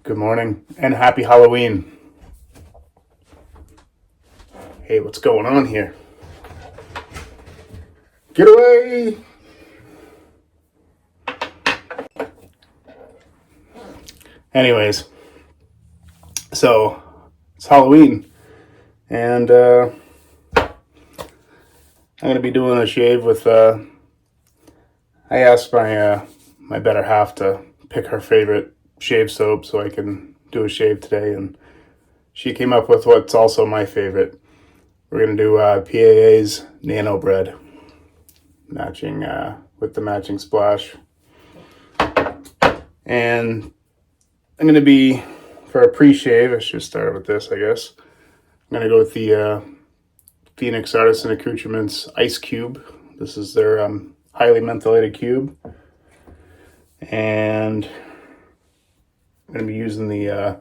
Good morning and happy Halloween. Hey, what's going on here? Get away! Anyways, so it's Halloween and I'm going to be doing a shave with, I asked my better half to pick her favorite shave soap so I can do a shave today, and she came up with what's also my favorite. We're going to do PAA's Nano Bread, matching with the matching splash. And I'm going to be, for a pre-shave, I should start with this, I guess. I'm going to go with the Phoenix Artisan Accoutrements Ice Cube. This is their highly mentholated cube. And I'm going to be using the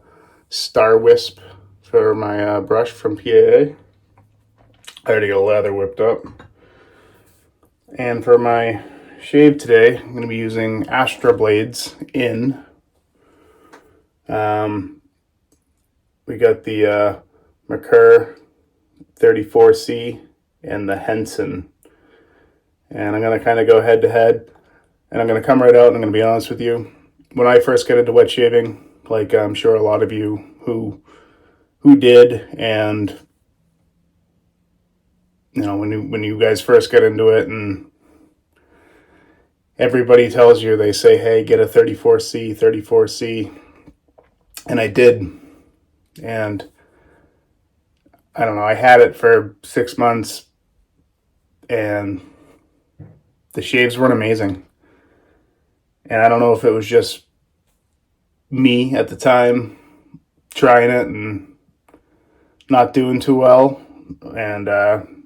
Star Wisp for my brush from PAA. I already got a lather whipped up. And for my shave today, I'm going to be using Astra Blades in. We got the Merkur 34C and the Henson. And I'm going to kind of go head to head. And I'm going to come right out and I'm going to be honest with you. When I first got into wet shaving, like I'm sure a lot of you who did, and you know, when you guys first get into it and everybody tells you, they say, hey, get a 34C. And I did. And I don't know, I had it for 6 months and the shaves weren't amazing. And I don't know if it was just me at the time trying it and not doing too well and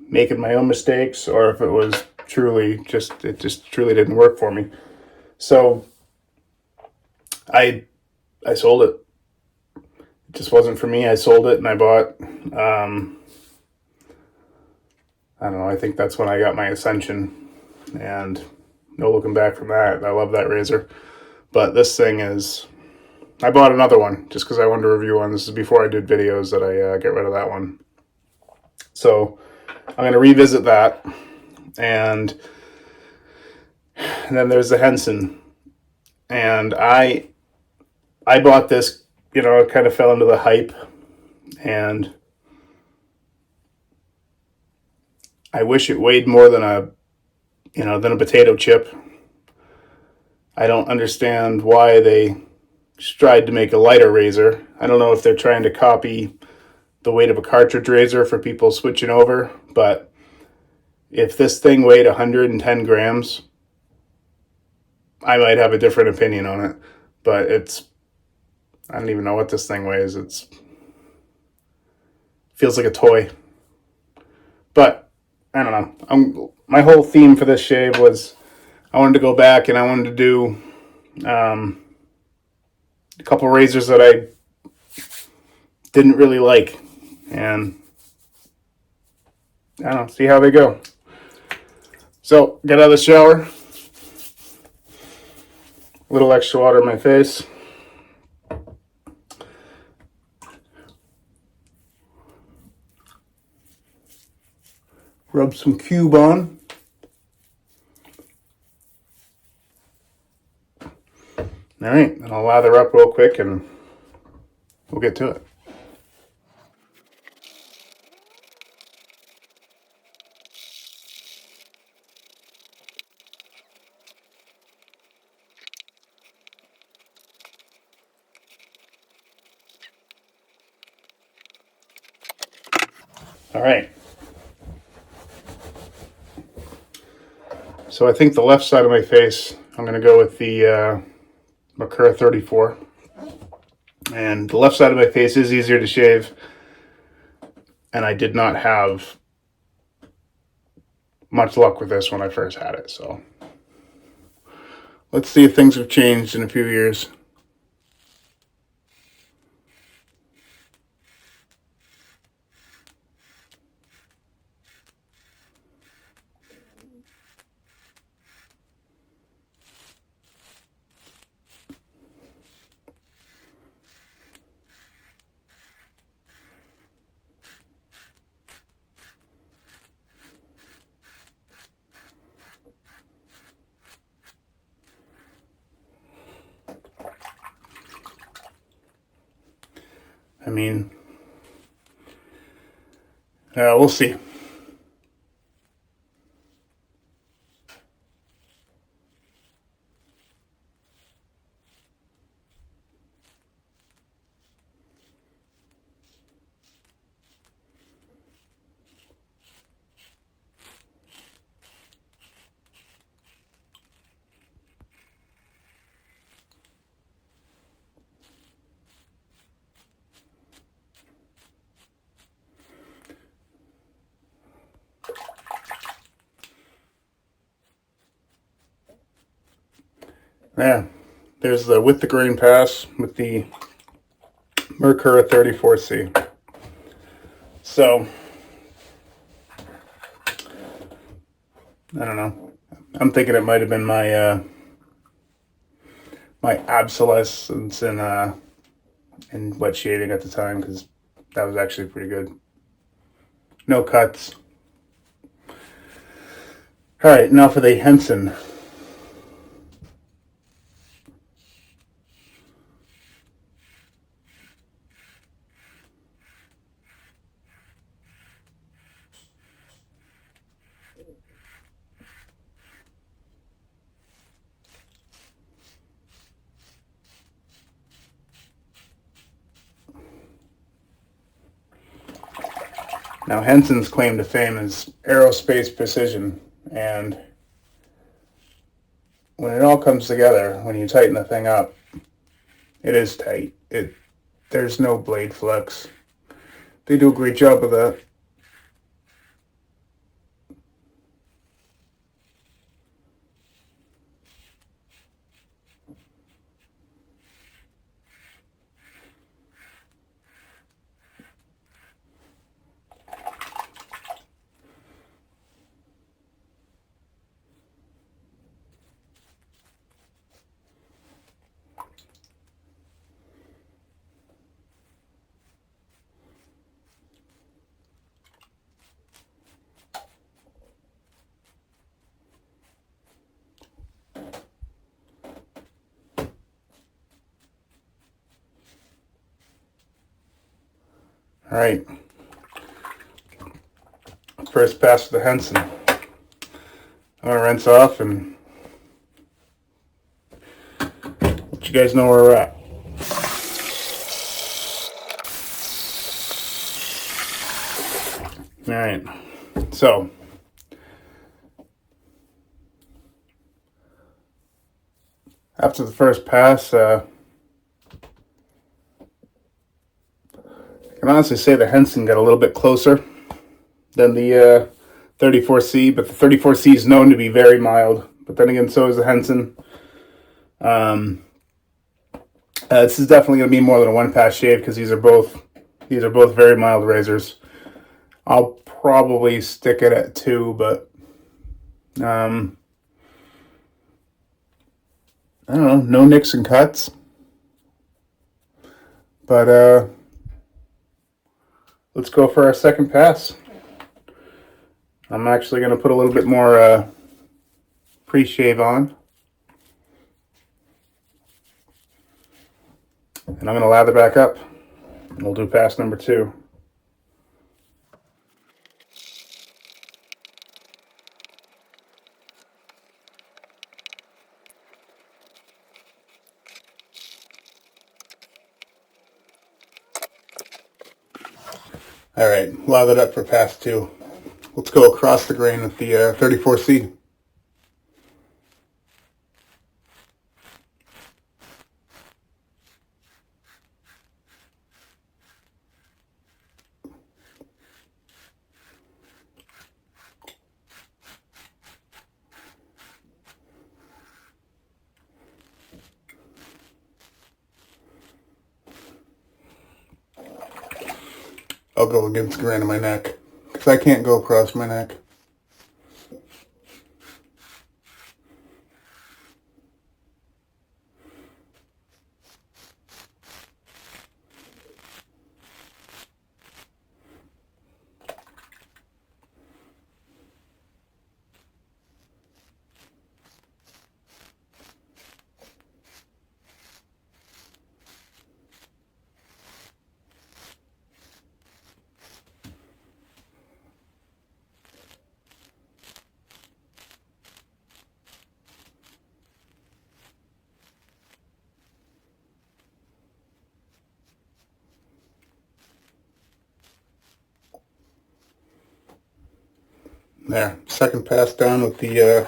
making my own mistakes, or if it was truly it just truly didn't work for me. So I sold it. It just wasn't for me. I sold it and I bought, I don't know, I think that's when I got my Ascension, and no looking back from that. I love that razor. But this thing is, I bought another one just because I wanted to review one. This is before I did videos that I get rid of that one. So I'm going to revisit that. And then there's the Henson. And I bought this, you know, it kind of fell into the hype. And I wish it weighed more than a potato chip. I don't understand why they tried to make a lighter razor. I don't know if they're trying to copy the weight of a cartridge razor for people switching over, but if this thing weighed 110 grams, I might have a different opinion on it. But I don't even know what this thing weighs. Feels like a toy. But I don't know. My whole theme for this shave was I wanted to go back and I wanted to do a couple razors that I didn't really like, and I don't know, see how they go. So get out of the shower, a little extra water in my face. Rub some cube on. All right, and I'll lather up real quick and we'll get to it. All right. So I think the left side of my face, I'm going to go with the Merkur 34. And the left side of my face is easier to shave, and I did not have much luck with this when I first had it. So let's see if things have changed in a few years. I mean, we'll see. Yeah, there's the with the grain pass with the Merkur 34C. So, I don't know. I'm thinking it might have been my obsolescence in wet shaving at the time, because that was actually pretty good. No cuts. All right, now for the Henson. Now, Henson's claim to fame is aerospace precision, and when it all comes together, when you tighten the thing up, it is tight. There's no blade flex. They do a great job of that. All right. First pass of the Henson. I'm gonna rinse off and let you guys know where we're at. All right. So, after the first pass, I can honestly say the Henson got a little bit closer than the 34C, but the 34C is known to be very mild. But then again, so is the Henson. This is definitely going to be more than a one pass shave, because these are both very mild razors. I'll probably stick it at 2, but I don't know, no nicks and cuts. But let's go for our second pass. I'm actually going to put a little bit more pre-shave on. And I'm going to lather back up. And we'll do pass number 2. All right, lathered up for pass 2. Let's go across the grain with the 34C. I'll go against the grain of my neck, because I can't go across my neck. There, second pass down with the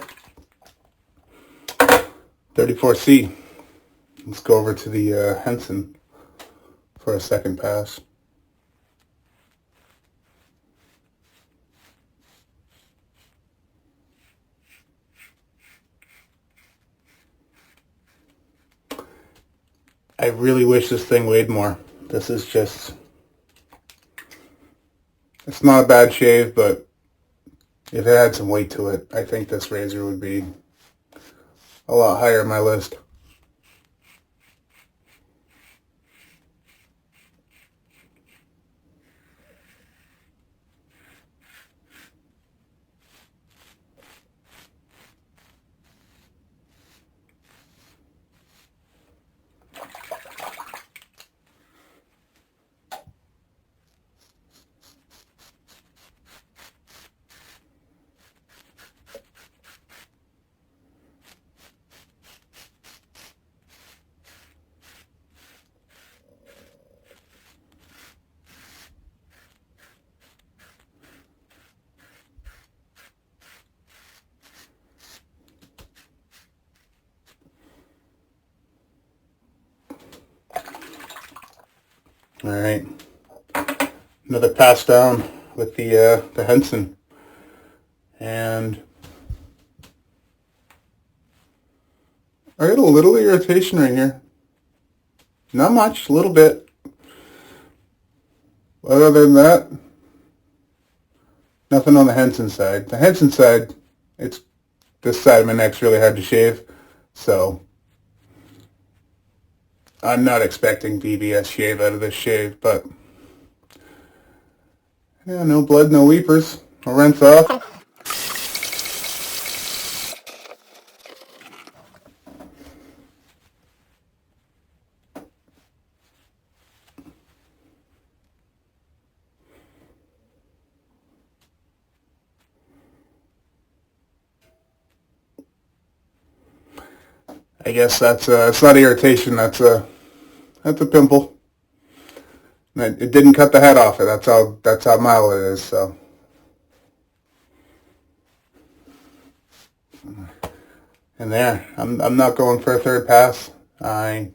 34C. Let's go over to the Henson for a second pass. I really wish this thing weighed more. This is just, it's not a bad shave, but if it had some weight to it, I think this razor would be a lot higher on my list. All right, another pass down with the Henson, and I get a little irritation right here. Not much, a little bit. Other than that, nothing on the Henson side. The Henson side, it's this side of my neck's really hard to shave, so I'm not expecting DBS shave out of this shave, but yeah, no blood, no weepers. I'll rinse off. I guess that's it's not irritation. That's a pimple. It didn't cut the head off it. That's how mild it is. So, and there, I'm not going for a third pass. I'm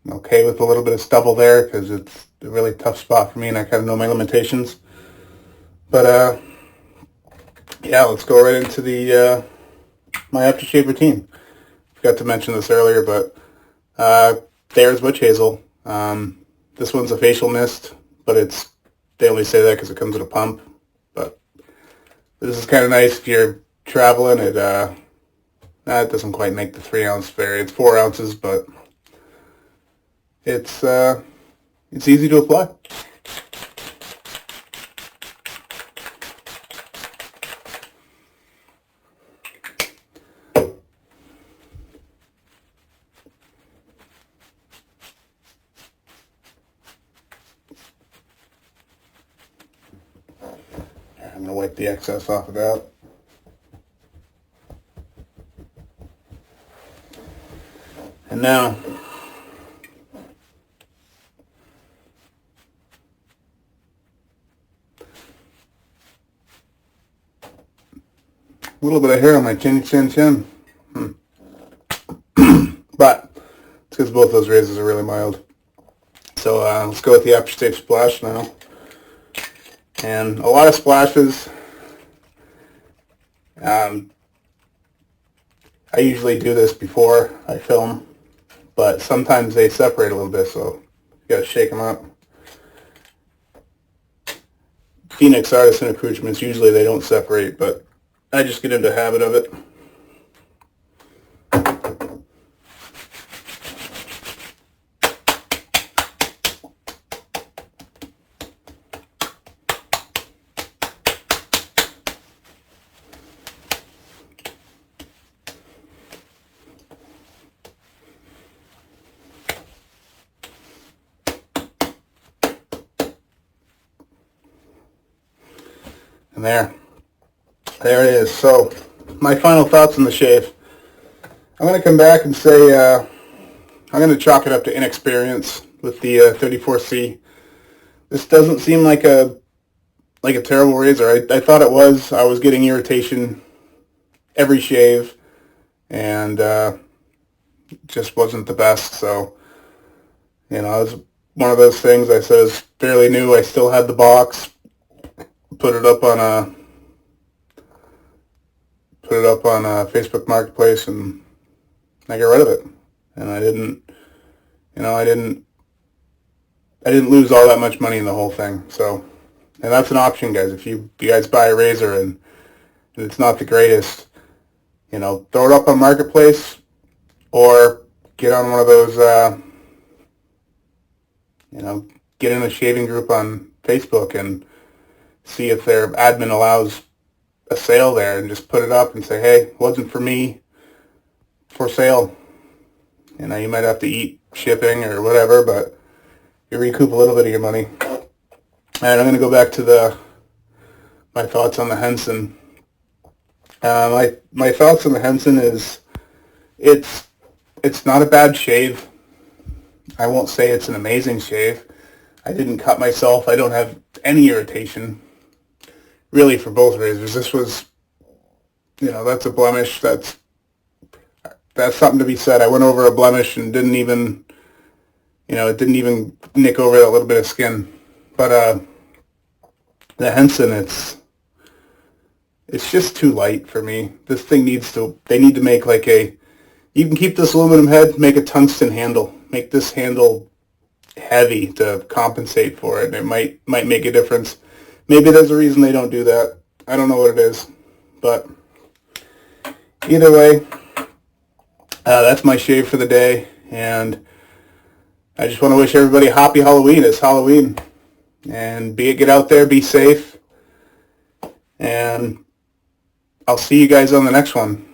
okay with a little bit of stubble there because it's a really tough spot for me, and I kind of know my limitations. But yeah, let's go right into the my aftershave routine. Forgot to mention this earlier, but there's witch hazel. This one's a facial mist, but they only say that because it comes with a pump. But this is kind of nice if you're traveling. It doesn't quite make the 3 ounce vary. It's 4 ounces, but it's easy to apply. I'm going to wipe the excess off of that. And now, a little bit of hair on my chin. But it's because both those razors are really mild. So let's go with the Aftershave splash now. And a lot of splashes, I usually do this before I film, but sometimes they separate a little bit, so you gotta shake them up. Phoenix Artisan accoutrements, usually they don't separate, but I just get into the habit of it. And there it is. So my final thoughts on the shave. I'm going to come back and say I'm going to chalk it up to inexperience with the 34C. This doesn't seem like a like a terrible razor. I thought it was. I was getting irritation every shave, and just wasn't the best. So, it was one of those things. I said it's fairly new. I still had the box. Put it up on a Facebook Marketplace, and I got rid of it. And I didn't lose all that much money in the whole thing. So, and that's an option, guys. If you guys buy a razor and it's not the greatest, throw it up on Marketplace or get on one of those, get in a shaving group on Facebook and see if their admin allows a sale there, and just put it up and say, hey, wasn't for me, for sale. You might have to eat shipping or whatever, but you recoup a little bit of your money. And I'm going to go back to my thoughts on the Henson. My thoughts on the Henson is it's not a bad shave. I won't say it's an amazing shave. I didn't cut myself. I don't have any irritation, really, for both razors. This was, that's a blemish. That's something to be said. I went over a blemish and didn't even, it didn't even nick over that little bit of skin. But the Henson, it's just too light for me. This thing they need to make you can keep this aluminum head, make a tungsten handle. Make this handle heavy to compensate for it, and it might make a difference. Maybe there's a reason they don't do that. I don't know what it is. But either way, that's my shave for the day, and I just want to wish everybody a happy Halloween. It's Halloween, and get out there, be safe, and I'll see you guys on the next one.